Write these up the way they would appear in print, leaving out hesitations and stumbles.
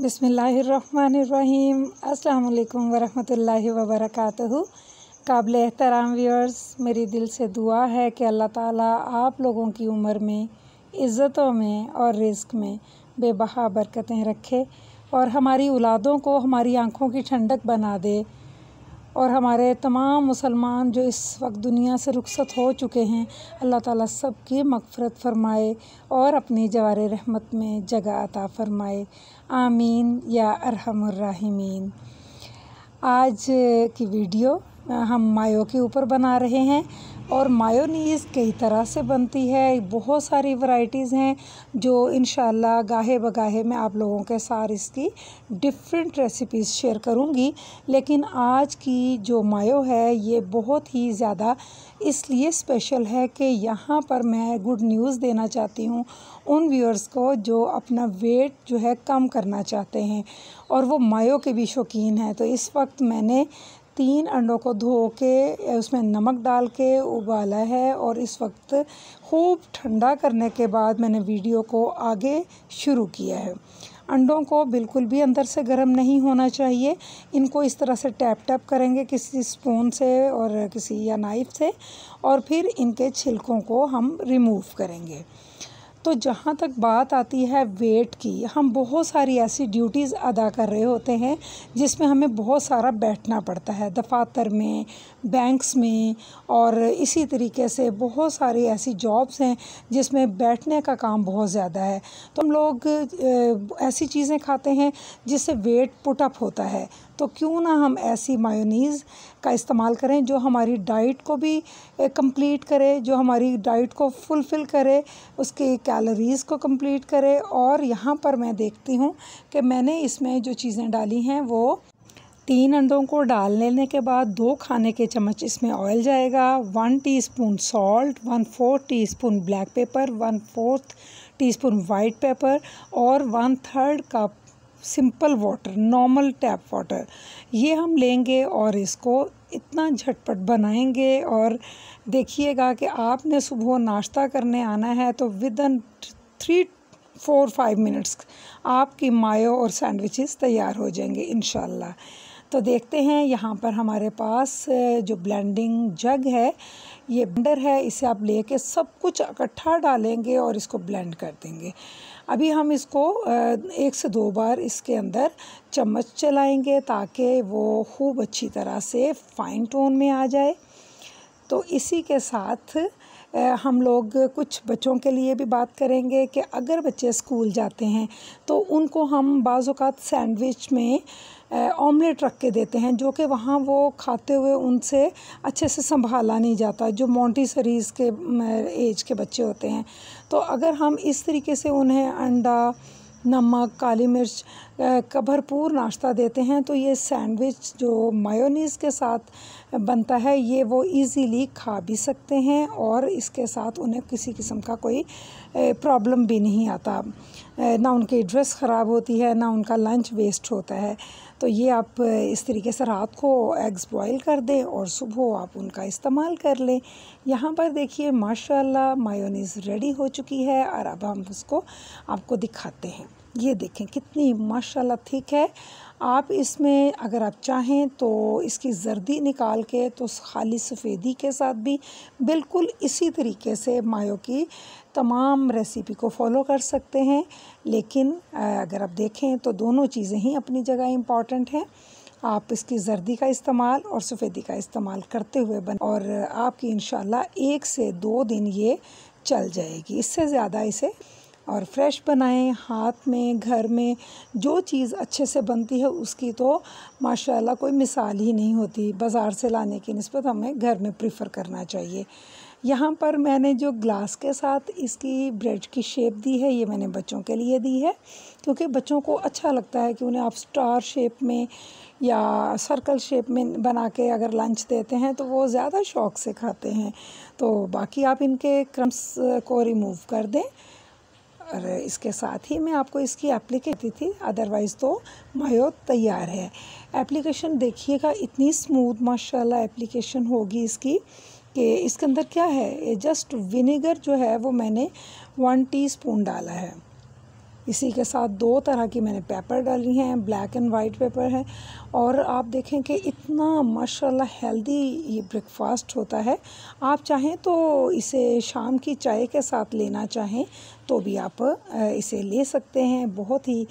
बिस्मिल्लाहिर्रहमानिर्रहीम। अस्सलाम वालेकुम वरहमतुल्लाहि वबरकातुहू। काबिल एहतराम व्यूअर्स, मेरी दिल से दुआ है कि अल्लाह ताला आप लोगों की उम्र में, इज़्ज़तों में और रिज़्क़ में बेबहा बरकतें रखे और हमारी औलादों को हमारी आँखों की ठंडक बना दे और हमारे तमाम मुसलमान जो इस वक्त दुनिया से रुखसत हो चुके हैं, अल्लाह ताला सब की मग़फ़िरत फ़रमाए और अपनी जवारे रहमत में जगह अता फ़रमाए। आमीन या अरहमुर राहिमीन। आज की वीडियो हम मायो के ऊपर बना रहे हैं और मायोनीज़ कई तरह से बनती है, बहुत सारी वैरायटीज़ हैं जो इंशाअल्लाह गाहे बगाहे मैं आप लोगों के साथ इसकी डिफरेंट रेसिपीज़ शेयर करूंगी। लेकिन आज की जो मायो है ये बहुत ही ज़्यादा इसलिए स्पेशल है कि यहाँ पर मैं गुड न्यूज़ देना चाहती हूँ उन व्यूअर्स को जो अपना वेट जो है कम करना चाहते हैं और वो मायो के भी शौकीन हैं। तो इस वक्त मैंने 3 अंडों को धो के उसमें नमक डाल के उबाला है और इस वक्त खूब ठंडा करने के बाद मैंने वीडियो को आगे शुरू किया है। अंडों को बिल्कुल भी अंदर से गर्म नहीं होना चाहिए। इनको इस तरह से टैप टैप करेंगे किसी स्पून से और किसी या नाइफ़ से और फिर इनके छिलकों को हम रिमूव करेंगे। तो जहाँ तक बात आती है वेट की, हम बहुत सारी ऐसी ड्यूटीज़ अदा कर रहे होते हैं जिसमें हमें बहुत सारा बैठना पड़ता है, दफातर में, बैंक्स में और इसी तरीके से बहुत सारी ऐसी जॉब्स हैं जिसमें बैठने का काम बहुत ज़्यादा है। तो हम लोग ऐसी चीज़ें खाते हैं जिससे वेट पुट अप होता है। तो क्यों ना हम ऐसी मायोनीज़ का इस्तेमाल करें जो हमारी डाइट को भी कंप्लीट करे, जो हमारी डाइट को फुलफ़िल करे, उसके कैलोरीज़ को कंप्लीट करे। और यहाँ पर मैं देखती हूँ कि मैंने इसमें जो चीज़ें डाली हैं वो 3 अंडों को डाल लेने के बाद 2 खाने के चम्मच इसमें ऑयल जाएगा, 1 teaspoon salt, 1/4 teaspoon black pepper, 1/4 teaspoon white paper और 1/3 cup simple water, normal tap water ये हम लेंगे और इसको इतना झटपट बनाएंगे। और देखिएगा कि आपने सुबह नाश्ता करने आना है तो विदिन 3-4-5 मिनट्स आपकी मायो और सैंडविचेस तैयार हो जाएंगे इंशाल्लाह। तो देखते हैं, यहाँ पर हमारे पास जो ब्लेंडिंग जग है, ये ब्लेंडर है, इसे आप लेके सब कुछ इकट्ठा डालेंगे और इसको ब्लेंड कर देंगे। अभी हम इसको 1 से 2 बार इसके अंदर चम्मच चलाएंगे ताकि वो खूब अच्छी तरह से फ़ाइन टोन में आ जाए। तो इसी के साथ हम लोग कुछ बच्चों के लिए भी बात करेंगे कि अगर बच्चे स्कूल जाते हैं तो उनको हम बाज़ औक़ात सैंडविच में ऑमलेट रख के देते हैं जो कि वहाँ वो खाते हुए उनसे अच्छे से संभाला नहीं जाता, जो मोंटेसरीज़ के एज के बच्चे होते हैं। तो अगर हम इस तरीके से उन्हें अंडा, नमक, काली मिर्च का भरपूर नाश्ता देते हैं तो ये सैंडविच जो मायोनीज़ के साथ बनता है ये वो इजीली खा भी सकते हैं और इसके साथ उन्हें किसी किस्म का कोई प्रॉब्लम भी नहीं आता, ना उनकी ड्रेस ख़राब होती है, ना उनका लंच वेस्ट होता है। तो ये आप इस तरीके से रात को एग्स बॉईल कर दें और सुबह आप उनका इस्तेमाल कर लें। यहाँ पर देखिए माशाल्लाह मायोनीज़ रेडी हो चुकी है और अब हम उसको आपको दिखाते हैं। ये देखें कितनी माशाल्लाह थिक है। आप इसमें अगर आप चाहें तो इसकी जर्दी निकाल के तो खाली सफ़ेदी के साथ भी बिल्कुल इसी तरीके से मायो की तमाम रेसिपी को फॉलो कर सकते हैं। लेकिन अगर आप देखें तो दोनों चीज़ें ही अपनी जगह इम्पॉर्टेंट हैं। आप इसकी जर्दी का इस्तेमाल और सफ़ेदी का इस्तेमाल करते हुए और आपकी इंशाल्लाह 1 से 2 दिन ये चल जाएगी। इससे ज़्यादा इसे और फ्रेश बनाएं, हाथ में, घर में जो चीज़ अच्छे से बनती है उसकी तो माशाल्लाह कोई मिसाल ही नहीं होती। बाज़ार से लाने की निस्बत हमें घर में प्रेफर करना चाहिए। यहाँ पर मैंने जो ग्लास के साथ इसकी ब्रेड की शेप दी है ये मैंने बच्चों के लिए दी है क्योंकि बच्चों को अच्छा लगता है कि उन्हें आप स्टार शेप में या सर्कल शेप में बना के अगर लंच देते हैं तो वो ज़्यादा शौक़ से खाते हैं। तो बाकी आप इनके क्रम्स को रिमूव कर दें और इसके साथ ही मैं आपको इसकी एप्लीकेशन थी, अदरवाइज़ तो मायो तैयार है। एप्लीकेशन देखिएगा इतनी स्मूथ माशाल्लाह एप्लीकेशन होगी इसकी कि इसके अंदर क्या है, जस्ट विनेगर जो है वो मैंने 1 टीस्पून डाला है इसी के साथ 2 तरह की मैंने पेपर डाली हैं, ब्लैक एंड वाइट पेपर है। और आप देखें कि इतना माशाल्लाह हेल्दी ये ब्रेकफास्ट होता है। आप चाहें तो इसे शाम की चाय के साथ लेना चाहें तो भी आप इसे ले सकते हैं। बहुत ही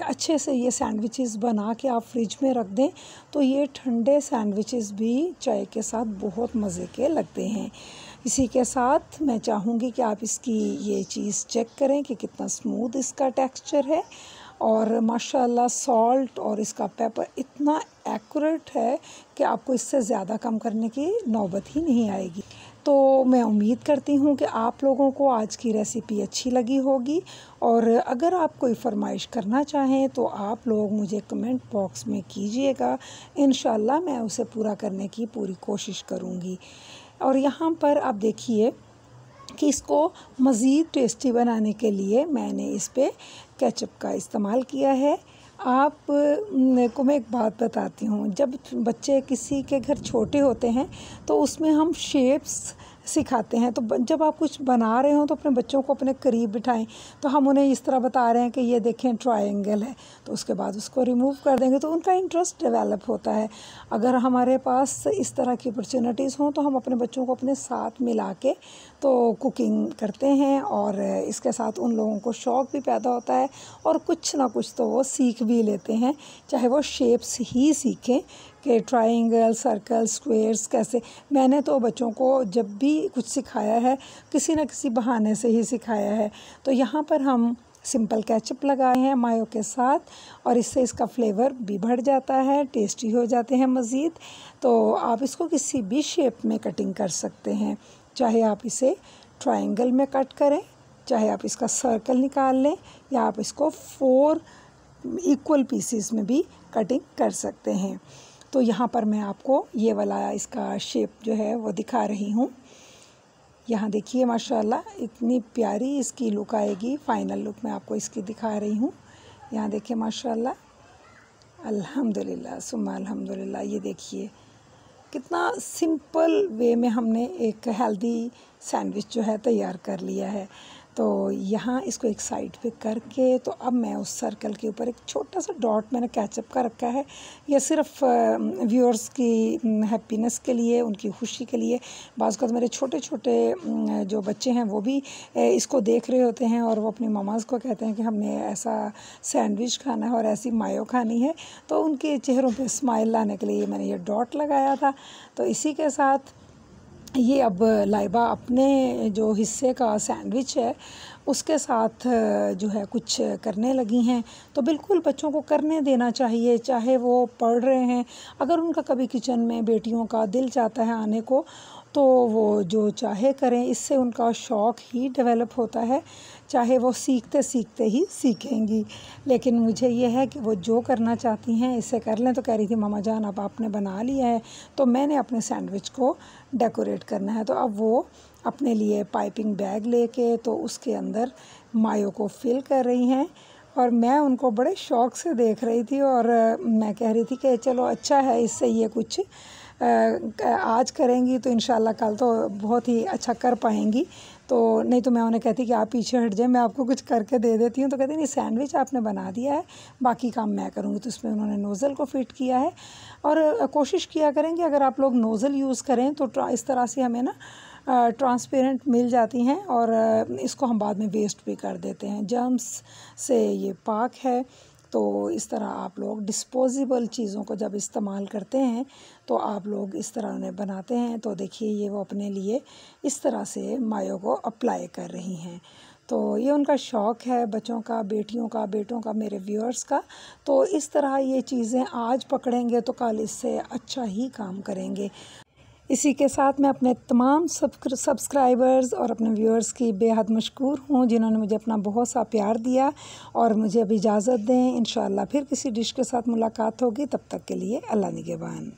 अच्छे से ये सैंडविचेस बना के आप फ्रिज में रख दें तो ये ठंडे सैंडविचेस भी चाय के साथ बहुत मज़े के लगते हैं। इसी के साथ मैं चाहूँगी कि आप इसकी ये चीज़ चेक करें कि कितना स्मूथ इसका टेक्सचर है और माशाल्लाह सॉल्ट और इसका पेपर इतना एक्यूरेट है कि आपको इससे ज़्यादा कम करने की नौबत ही नहीं आएगी। तो मैं उम्मीद करती हूँ कि आप लोगों को आज की रेसिपी अच्छी लगी होगी और अगर आप कोई फरमाइश करना चाहें तो आप लोग मुझे कमेंट बॉक्स में कीजिएगा। इंशाल्लाह मैं उसे पूरा करने की पूरी कोशिश करूँगी। और यहाँ पर आप देखिए कि इसको मज़ीद टेस्टी बनाने के लिए मैंने इस पे केचप का इस्तेमाल किया है। आप को मैं एक बात बताती हूँ, जब बच्चे किसी के घर छोटे होते हैं तो उसमें हम शेप्स सिखाते हैं। तो जब आप कुछ बना रहे हो तो अपने बच्चों को अपने करीब बिठाएं। तो हम उन्हें इस तरह बता रहे हैं कि ये देखें ट्रायंगल है, तो उसके बाद उसको रिमूव कर देंगे तो उनका इंटरेस्ट डेवलप होता है। अगर हमारे पास इस तरह की अपॉर्चुनिटीज़ हों तो हम अपने बच्चों को अपने साथ मिला के तो कुकिंग करते हैं और इसके साथ उन लोगों को शौक़ भी पैदा होता है और कुछ ना कुछ तो वो सीख भी लेते हैं, चाहे वो शेप्स ही सीखें कि ट्रायंगल, सर्कल, स्क्वेयर्स कैसे। मैंने तो बच्चों को जब भी कुछ सिखाया है किसी न किसी बहाने से ही सिखाया है। तो यहाँ पर हम सिंपल केचप लगाए हैं मायो के साथ और इससे इसका फ्लेवर भी बढ़ जाता है, टेस्टी हो जाते हैं मज़ीद। तो आप इसको किसी भी शेप में कटिंग कर सकते हैं, चाहे आप इसे ट्रायंगल में कट करें, चाहे आप इसका सर्कल निकाल लें या आप इसको 4 इक्वल पीसीस में भी कटिंग कर सकते हैं। तो यहाँ पर मैं आपको ये वाला इसका शेप जो है वो दिखा रही हूँ। यहाँ देखिए माशाल्लाह इतनी प्यारी इसकी लुक आएगी। फ़ाइनल लुक मैं आपको इसकी दिखा रही हूँ। यहाँ देखिए माशाल्लाह, अल्हम्दुलिल्लाह सुम्मा अल्हम्दुलिल्लाह। ये देखिए कितना सिंपल वे में हमने एक हेल्दी सैंडविच जो है तैयार कर लिया है। तो यहाँ इसको एक साइड पे करके तो अब मैं उस सर्कल के ऊपर एक छोटा सा डॉट मैंने केचप का रखा है। यह सिर्फ व्यूअर्स की हैप्पीनेस के लिए, उनकी खुशी के लिए। बाज़ वक़्त मेरे छोटे छोटे जो बच्चे हैं वो भी इसको देख रहे होते हैं और वो अपनी ममाज़ को कहते हैं कि हमने ऐसा सैंडविच खाना है और ऐसी मायो खानी है, तो उनके चेहरों पे स्माइल लाने के लिए मैंने ये डॉट लगाया था। तो इसी के साथ ये अब लाइबा अपने जो हिस्से का सैंडविच है उसके साथ जो है कुछ करने लगी हैं। तो बिल्कुल बच्चों को करने देना चाहिए, चाहे वो पढ़ रहे हैं। अगर उनका कभी किचन में बेटियों का दिल चाहता है आने को तो वो जो चाहे करें, इससे उनका शौक़ ही डेवलप होता है। चाहे वो सीखते सीखते ही सीखेंगी, लेकिन मुझे ये है कि वो जो करना चाहती हैं इसे कर लें। तो कह रही थी मामा जान अब आपने बना लिया है तो मैंने अपने सैंडविच को डेकोरेट करना है। तो अब वो अपने लिए पाइपिंग बैग लेके तो उसके अंदर मायो को फिल कर रही हैं और मैं उनको बड़े शौक़ से देख रही थी और मैं कह रही थी कि चलो अच्छा है, इससे ये कुछ आज करेंगी तो इंशाल्लाह कल तो बहुत ही अच्छा कर पाएंगी। तो नहीं तो मैं उन्हें कहती कि आप पीछे हट जाए, मैं आपको कुछ करके दे देती हूँ। तो कहती नहीं, सैंडविच आपने बना दिया है, बाकी काम मैं करूँगी। तो इसमें उन्होंने नोज़ल को फिट किया है और कोशिश किया करेंगे अगर आप लोग नोज़ल यूज़ करें तो इस तरह से हमें ना ट्रांसपेरेंट मिल जाती हैं और इसको हम बाद में वेस्ट भी कर देते हैं। जर्म्स से ये पाक है। तो इस तरह आप लोग डिस्पोजेबल चीज़ों को जब इस्तेमाल करते हैं तो आप लोग इस तरह उन्हें बनाते हैं। तो देखिए ये वो अपने लिए इस तरह से मायो को अप्लाई कर रही हैं। तो ये उनका शौक़ है बच्चों का, बेटियों का, बेटों का, मेरे व्यूअर्स का। तो इस तरह ये चीज़ें आज पकड़ेंगे तो कल इससे अच्छा ही काम करेंगे। इसी के साथ मैं अपने तमाम सब्सक्राइबर्स और अपने व्यूअर्स की बेहद मशकूर हूँ जिन्होंने मुझे अपना बहुत सा प्यार दिया और मुझे अब इजाज़त दें। इंशाअल्लाह फिर किसी डिश के साथ मुलाकात होगी, तब तक के लिए अल्लाह निगहबान।